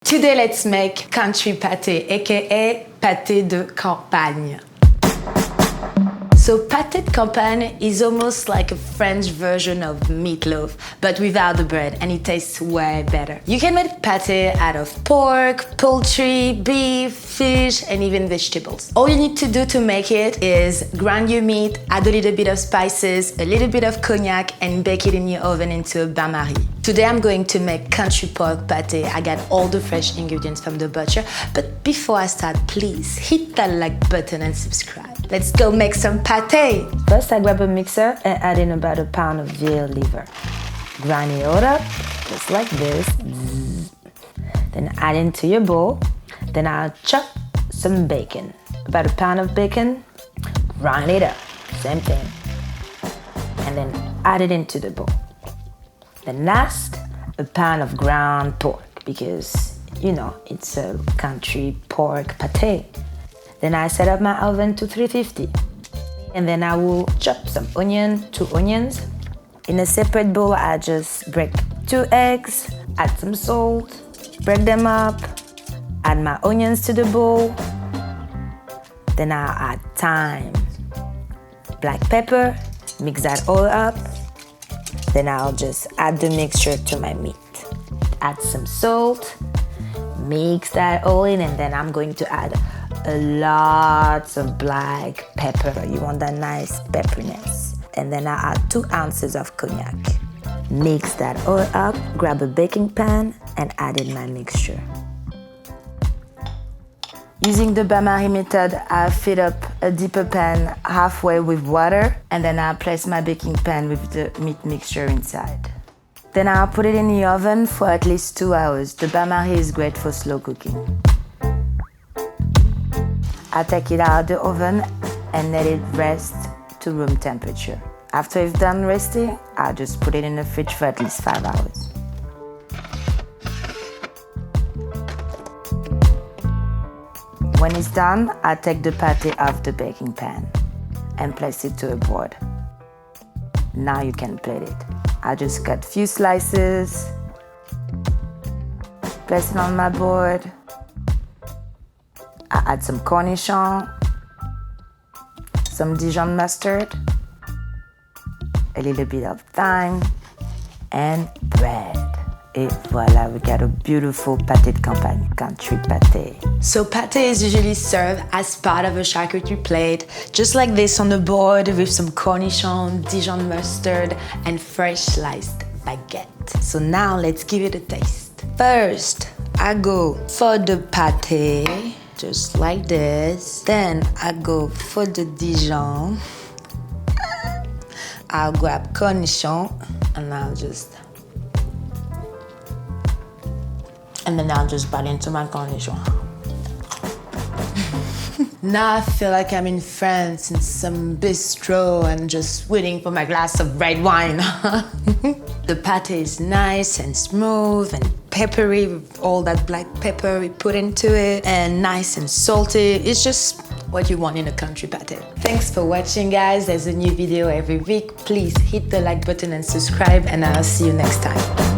Today let's make Country Pâté, aka Pâté de Campagne. So Pâté de Campagne is almost like a French version of meatloaf, but without the bread, and it tastes way better. You can make pâté out of pork, poultry, beef, fish, and even vegetables. All you need to do to make it is grind your meat, add a little bit of spices, a little bit of cognac, and bake it in your oven into a bain-marie. Today I'm going to make country pork pâté. I got all the fresh ingredients from the butcher, but before I start, please hit that like button and subscribe. Let's go make some pâté! First I grab a mixer and add in about a pound of veal liver. Grind it all up, just like this. Then add into your bowl. Then I'll chop some bacon. About a pound of bacon, grind it up, same thing. And then add it into the bowl. Then last, a pound of ground pork, because, you know, it's a country pork pâté. Then I set up my oven to 350. And then I will chop some onion, 2 onions. In a separate bowl, I just break 2 eggs, add some salt, break them up, add my onions to the bowl. Then I'll add thyme, black pepper, mix that all up. Then I'll just add the mixture to my meat. Add some salt, mix that all in, and then I'm going to add a lot of black pepper. You want that nice pepperiness. And then I add 2 ounces of cognac. Mix that all up, grab a baking pan, and add in my mixture. Using the bain-marie method, I fill up a deeper pan halfway with water, and then I place my baking pan with the meat mixture inside. Then I'll put it in the oven for at least 2 hours. The bain-marie is great for slow cooking. I take it out of the oven and let it rest to room temperature. After it's done resting, I'll just put it in the fridge for at least 5 hours. When it's done, I take the pâté off the baking pan and place it to a board. Now you can plate it. I just cut a few slices, place it on my board. I add some cornichon, some Dijon mustard, a little bit of thyme, and bread. Et voila, we got a beautiful pâté de campagne, country pâté. So pâté is usually served as part of a charcuterie plate, just like this on the board with some cornichon, Dijon mustard, and fresh sliced baguette. So now let's give it a taste. First, I go for the pâté, just like this. Then I go for the Dijon. I'll grab cornichon and then I'll just bite into my cornichon. Now I feel like I'm in France in some bistro and just waiting for my glass of red wine. The pâté is nice and smooth and peppery with all that black pepper we put into it, and nice and salty. It's just what you want in a country pâté. Thanks for watching, guys. There's a new video every week. Please hit the like button and subscribe, and I'll see you next time.